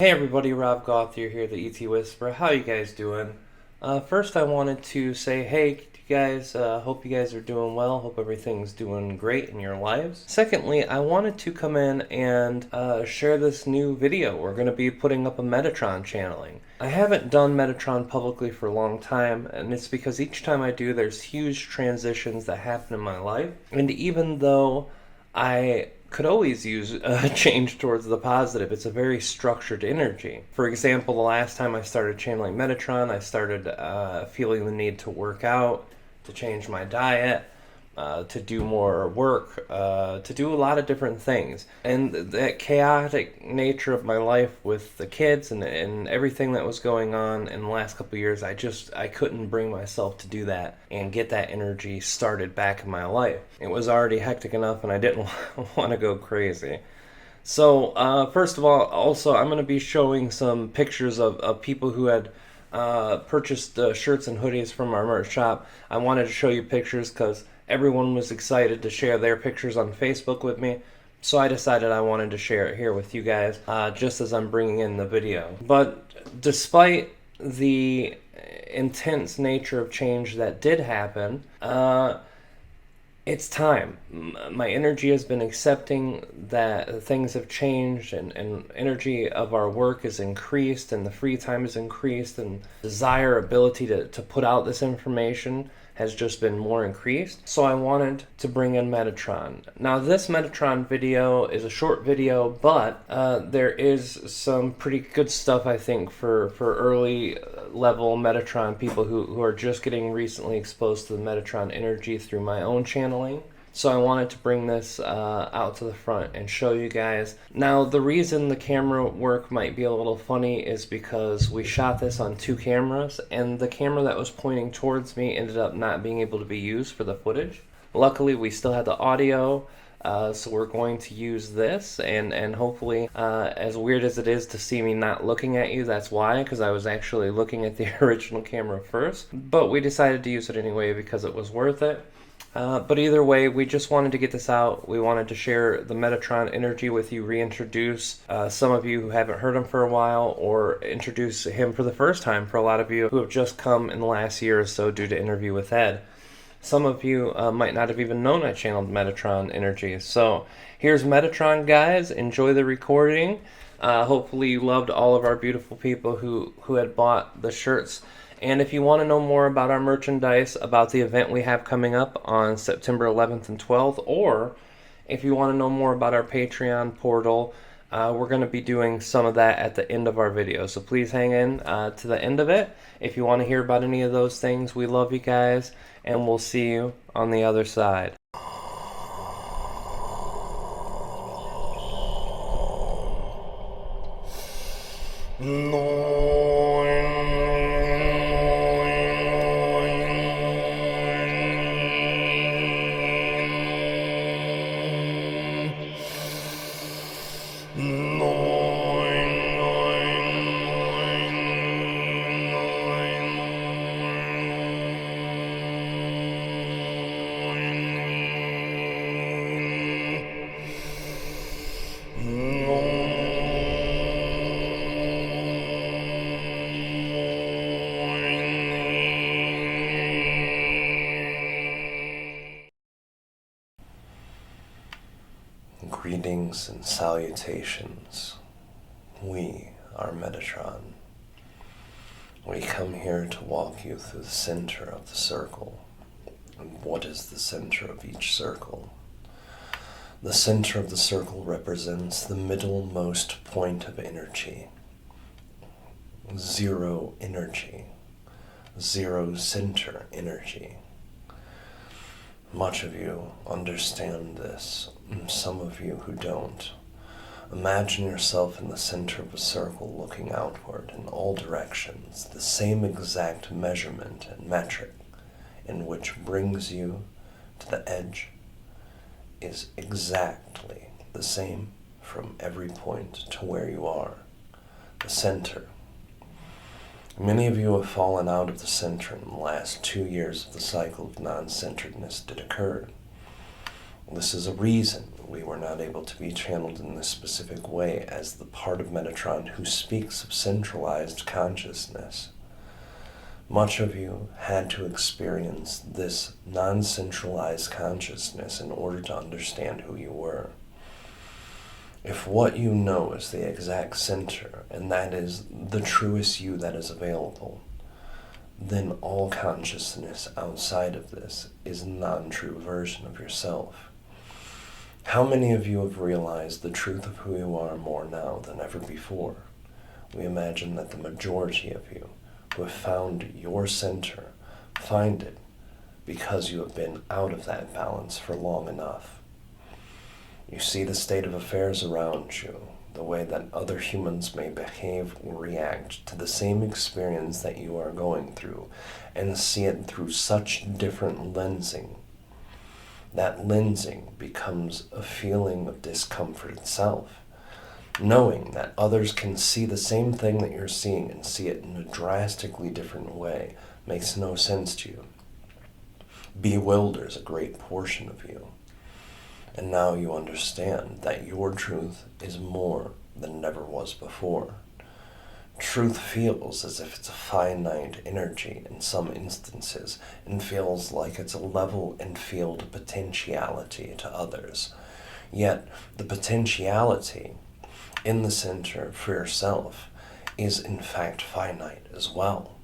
Hey everybody, Rob Gauthier here, the ET Whisperer. How you guys doing? First I wanted to say, hey you guys, hope you guys are doing well, hope everything's doing great in your lives. Secondly, I wanted to come in and share this new video. We're going to be putting up a Metatron channeling. I haven't done Metatron publicly for a long time, and it's because each time I do, there's huge transitions that happen in my life. And even though I could always use a change towards the positive, it's a very structured energy. For example, the last time I started channeling Metatron, I started feeling the need to work out, to change my diet, to do more work, to do a lot of different things. And that chaotic nature of my life with the kids and everything that was going on in the last couple of years, I couldn't bring myself to do that and get that energy started back in my life. It was already hectic enough and I didn't want to go crazy. So, first of all, also, I'm going to be showing some pictures of people who had purchased shirts and hoodies from our merch shop. I wanted to show you pictures because everyone was excited to share their pictures on Facebook with me. So I decided I wanted to share it here with you guys just as I'm bringing in the video. But despite the intense nature of change that did happen, it's time. My energy has been accepting that things have changed and energy of our work is increased and the free time is increased and ability to put out this information has just been more increased. So I wanted to bring in Metatron. Now this Metatron video is a short video, but there is some pretty good stuff I think for early level Metatron people who are just getting recently exposed to the Metatron energy through my own channeling. So I wanted to bring this out to the front and show you guys. Now the reason the camera work might be a little funny is because we shot this on 2 cameras and the camera that was pointing towards me ended up not being able to be used for the footage. Luckily we still had the audio, so we're going to use this and hopefully, as weird as it is to see me not looking at you, that's why, because I was actually looking at the original camera first. But we decided to use it anyway because it was worth it. But either way, we just wanted to get this out. We wanted to share the Metatron energy with you, reintroduce some of you who haven't heard him for a while, or introduce him for the first time for a lot of you who have just come in the last year or so due to Interview with Ed. Some of you might not have even known I channeled Metatron energy. So here's Metatron, guys. Enjoy the recording. Hopefully you loved all of our beautiful people who had bought the shirts. And if you want to know more about our merchandise, about the event we have coming up on September 11th and 12th, or if you want to know more about our Patreon portal, we're going to be doing some of that at the end of our video. So please hang in to the end of it. If you want to hear about any of those things, we love you guys, and we'll see you on the other side. Greetings and salutations. We are Metatron. We come here to walk you through the center of the circle. And what is the center of each circle? The center of the circle represents the middlemost point of energy. Zero energy. Zero center energy. Much of you understand this, some of you who don't. Imagine yourself in the center of a circle looking outward in all directions, the same exact measurement and metric in which brings you to the edge is exactly the same from every point to where you are, the center. Many of you have fallen out of the center in the last 2 years of the cycle of non-centeredness that occurred. This is a reason we were not able to be channeled in this specific way as the part of Metatron who speaks of centralized consciousness. Much of you had to experience this non-centralized consciousness in order to understand who you were. If what you know is the exact center, and that is the truest you that is available, then all consciousness outside of this is a non-true version of yourself. How many of you have realized the truth of who you are more now than ever before? We imagine that the majority of you who have found your center find it because you have been out of that balance for long enough. You see the state of affairs around you, the way that other humans may behave or react to the same experience that you are going through, and see it through such different lensing. That lensing becomes a feeling of discomfort itself. Knowing that others can see the same thing that you're seeing and see it in a drastically different way makes no sense to you. Bewilders a great portion of you. And now you understand that your truth is more than it ever was before. Truth feels as if it's a finite energy in some instances, and feels like it's a level and field potentiality to others. Yet the potentiality in the center for yourself is in fact finite as well.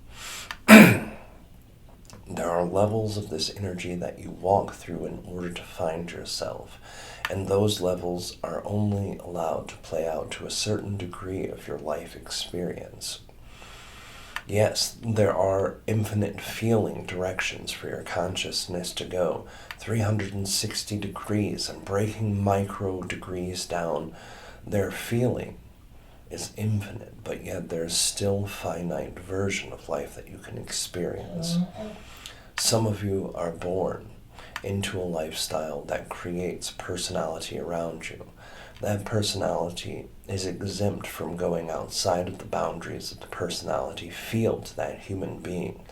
There are levels of this energy that you walk through in order to find yourself, and those levels are only allowed to play out to a certain degree of your life experience. Yes, there are infinite feeling directions for your consciousness to go, 360 degrees and breaking micro degrees down. Their feeling is infinite, but yet there's still a finite version of life that you can experience. Some of you are born into a lifestyle that creates personality around you. That personality is exempt from going outside of the boundaries of the personality field to that human being.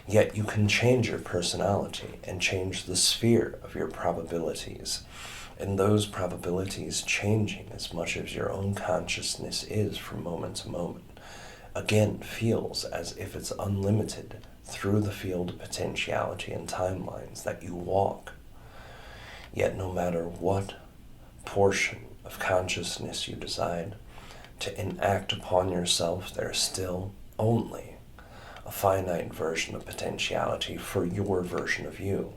Yet you can change your personality and change the sphere of your probabilities. And those probabilities changing as much as your own consciousness is from moment to moment, again feels as if it's unlimited through the field of potentiality and timelines that you walk. Yet no matter what portion of consciousness you decide to enact upon yourself, there's still only a finite version of potentiality for your version of you.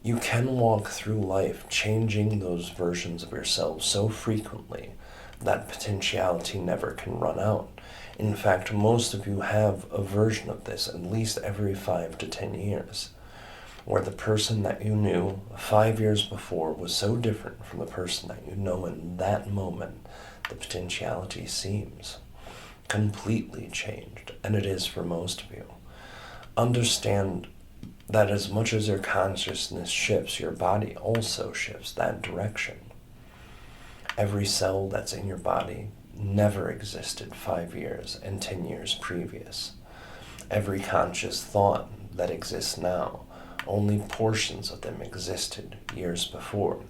You can walk through life changing those versions of yourself so frequently that potentiality never can run out. In fact, most of you have a version of this at least every 5 to 10 years, where the person that you knew 5 years before was so different from the person that you know in that moment, the potentiality seems completely changed, and it is for most of you. Understand that as much as your consciousness shifts, your body also shifts that direction. Every cell that's in your body never existed 5 years and 10 years previous. Every conscious thought that exists now, only portions of them existed years before.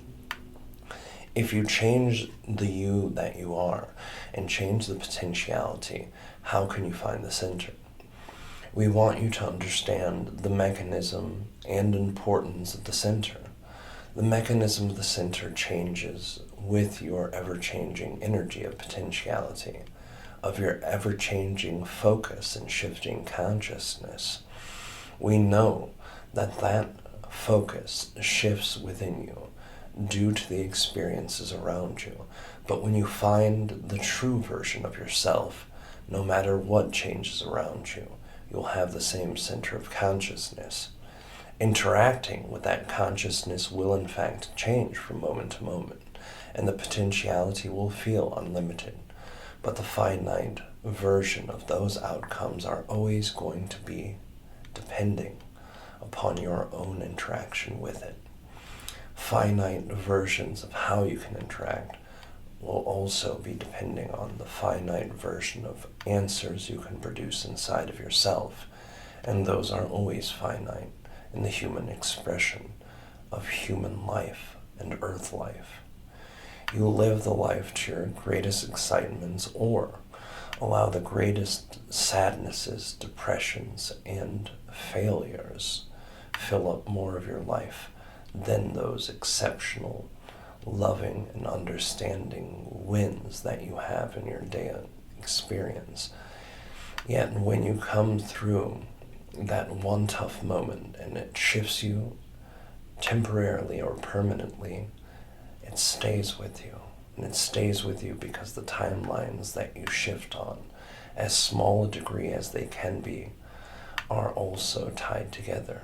If you change the you that you are and change the potentiality, how can you find the center? We want you to understand the mechanism and importance of the center. The mechanism of the center changes with your ever-changing energy of potentiality, of your ever-changing focus and shifting consciousness. We know that that focus shifts within you due to the experiences around you. But when you find the true version of yourself, no matter what changes around you, you'll have the same center of consciousness. Interacting with that consciousness will in fact change from moment to moment, and the potentiality will feel unlimited. But the finite version of those outcomes are always going to be depending upon your own interaction with it. Finite versions of how you can interact will also be depending on the finite version of answers you can produce inside of yourself, and those are always finite in the human expression of human life and earth life. You live the life to your greatest excitements, or allow the greatest sadnesses, depressions, and failures fill up more of your life than those exceptional, loving, and understanding wins that you have in your daily experience. Yet when you come through that one tough moment and it shifts you temporarily or permanently, it stays with you. And it stays with you because the timelines that you shift on, as small a degree as they can be, are also tied together.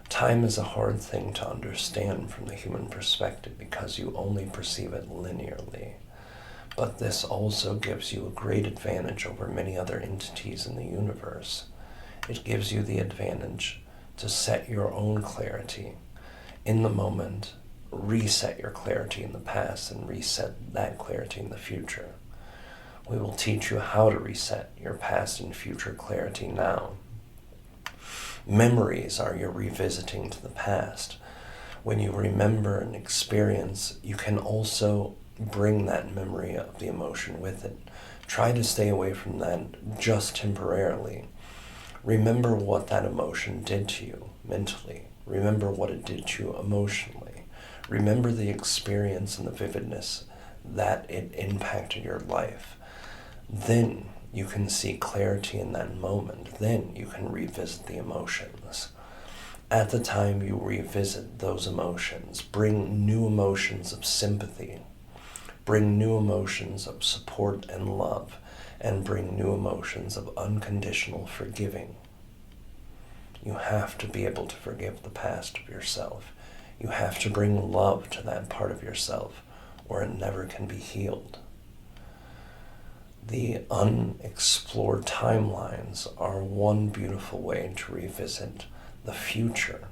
Time is a hard thing to understand from the human perspective because you only perceive it linearly. But this also gives you a great advantage over many other entities in the universe. It gives you the advantage to set your own clarity in the moment, reset your clarity in the past, and reset that clarity in the future. We will teach you how to reset your past and future clarity now. Memories are your revisiting to the past. When you remember an experience, you can also bring that memory of the emotion with it. Try to stay away from that just temporarily. Remember what that emotion did to you mentally. Remember what it did to you emotionally. Remember the experience and the vividness that it impacted your life. Then you can see clarity in that moment. Then you can revisit the emotions. At the time you revisit those emotions, bring new emotions of sympathy, bring new emotions of support and love, and bring new emotions of unconditional forgiving. You have to be able to forgive the past of yourself. You have to bring love to that part of yourself, or it never can be healed. The unexplored timelines are one beautiful way to revisit the future.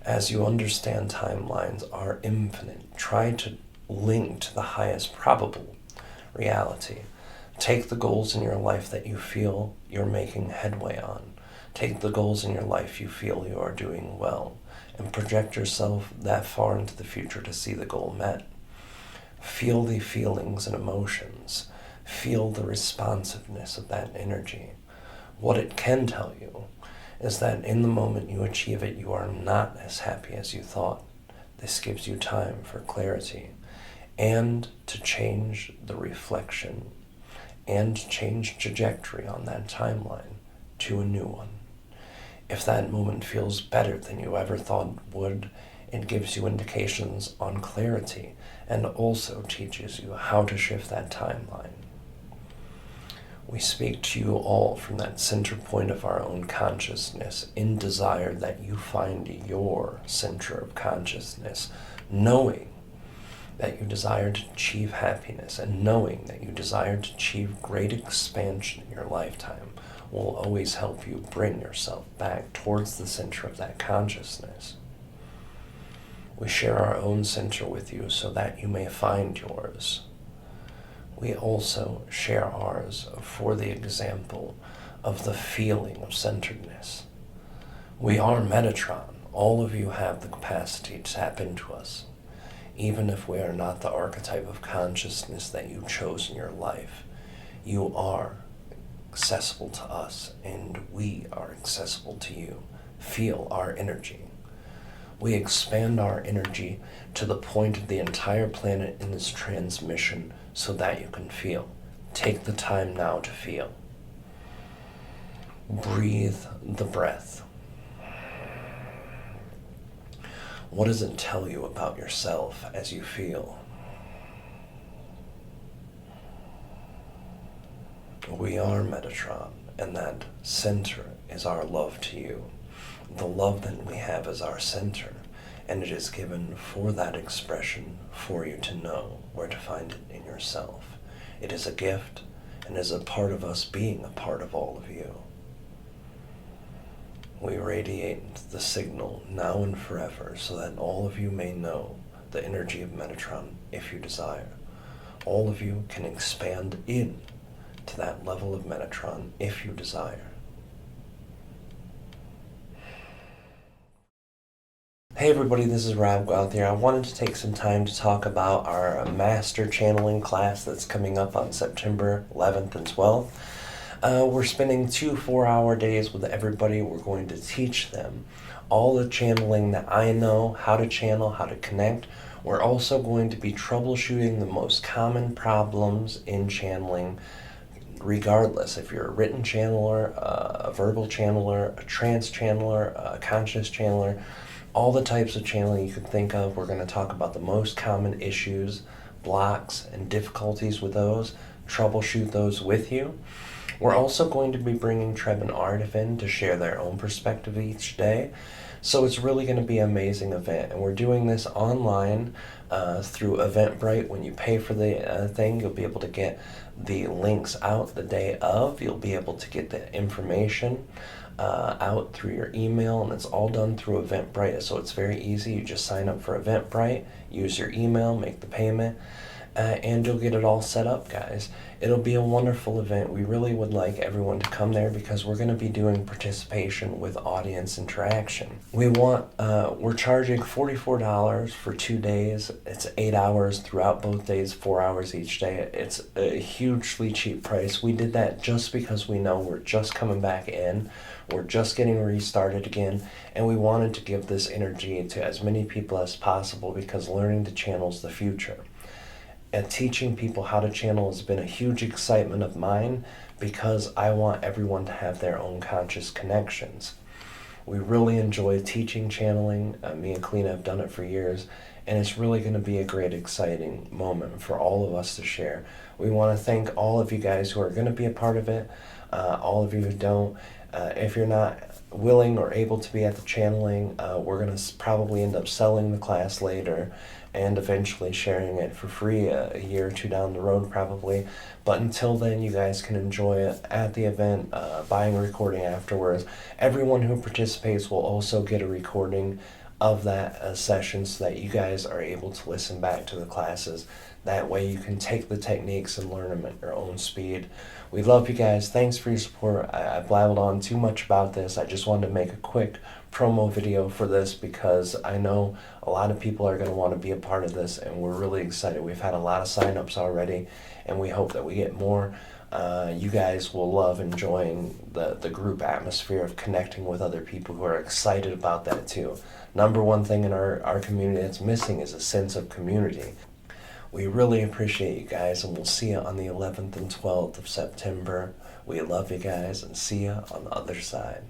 As you understand, timelines are infinite. Try to link to the highest probable reality. Take the goals in your life that you feel you're making headway on. Take the goals in your life you feel you are doing well, and project yourself that far into the future to see the goal met. Feel the feelings and emotions. Feel the responsiveness of that energy. What it can tell you is that in the moment you achieve it, you are not as happy as you thought. This gives you time for clarity and to change the reflection and change trajectory on that timeline to a new one. If that moment feels better than you ever thought it would, it gives you indications on clarity and also teaches you how to shift that timeline. We speak to you all from that center point of our own consciousness in desire that you find your center of consciousness, knowing that you desire to achieve happiness and knowing that you desire to achieve great expansion in your lifetime will always help you bring yourself back towards the center of that consciousness. We share our own center with you so that you may find yours. We also share ours for the example of the feeling of centeredness. We are Metatron. All of you have the capacity to tap into us. Even if we are not the archetype of consciousness that you chose in your life, you are accessible to us, and we are accessible to you. Feel our energy. We expand our energy to the point of the entire planet in this transmission so that you can feel. Take the time now to feel. Breathe the breath. What does it tell you about yourself as you feel? We are Metatron, and that center is our love to you. The love that we have is our center, and it is given for that expression for you to know where to find it in yourself. It is a gift, and is a part of us being a part of all of you. We radiate the signal now and forever so that all of you may know the energy of Metatron if you desire. All of you can expand in to that level of Metatron if you desire. Hey everybody, this is Rob Gauthier. I wanted to take some time to talk about our Master Channeling class that's coming up on September 11th and 12th. We're spending 2 4-hour days with everybody. We're going to teach them all the channeling that I know, how to channel, how to connect. We're also going to be troubleshooting the most common problems in channeling, regardless if you're a written channeler, a verbal channeler, a trance channeler, a conscious channeler, all the types of channeling you can think of. We're going to talk about the most common issues, blocks, and difficulties with those, troubleshoot those with you. We're also going to be bringing Treb and Aridif in to share their own perspective each day. So it's really going to be an amazing event. And we're doing this online through Eventbrite. When you pay for the thing, you'll be able to get the links out the day of. You'll be able to get the information out through your email, and it's all done through Eventbrite. So it's very easy. You just sign up for Eventbrite, use your email, make the payment, and you'll get it all set up, guys. It'll be a wonderful event. We really would like everyone to come there because we're going to be doing participation with audience interaction. We're charging $44 for 2 days. It's 8 hours throughout both days, 4 hours each day. It's a hugely cheap price. We did that just because we know we're just coming back in. We're just getting restarted again, and we wanted to give this energy to as many people as possible because learning to channel is the future. And teaching people how to channel has been a huge excitement of mine because I want everyone to have their own conscious connections. We really enjoy teaching channeling. Me and Kalina have done it for years, and it's really going to be a great, exciting moment for all of us to share. We want to thank all of you guys who are going to be a part of it, all of you who don't. If you're not willing or able to be at the channeling, we're going to probably end up selling the class later and eventually sharing it for free a year or two down the road probably. But until then, you guys can enjoy it at the event, buying a recording afterwards. Everyone who participates will also get a recording of that session so that you guys are able to listen back to the classes. That way you can take the techniques and learn them at your own speed. We love you guys. Thanks for your support. I blabbled on too much about this. I just wanted to make a quick promo video for this because I know a lot of people are going to want to be a part of this, and we're really excited. We've had a lot of signups already, and we hope that we get more. You guys will love enjoying the group atmosphere of connecting with other people who are excited about that too. Number one thing in our community that's missing is a sense of community. We really appreciate you guys, and we'll see you on the 11th and 12th of September. We love you guys, and see you on the other side.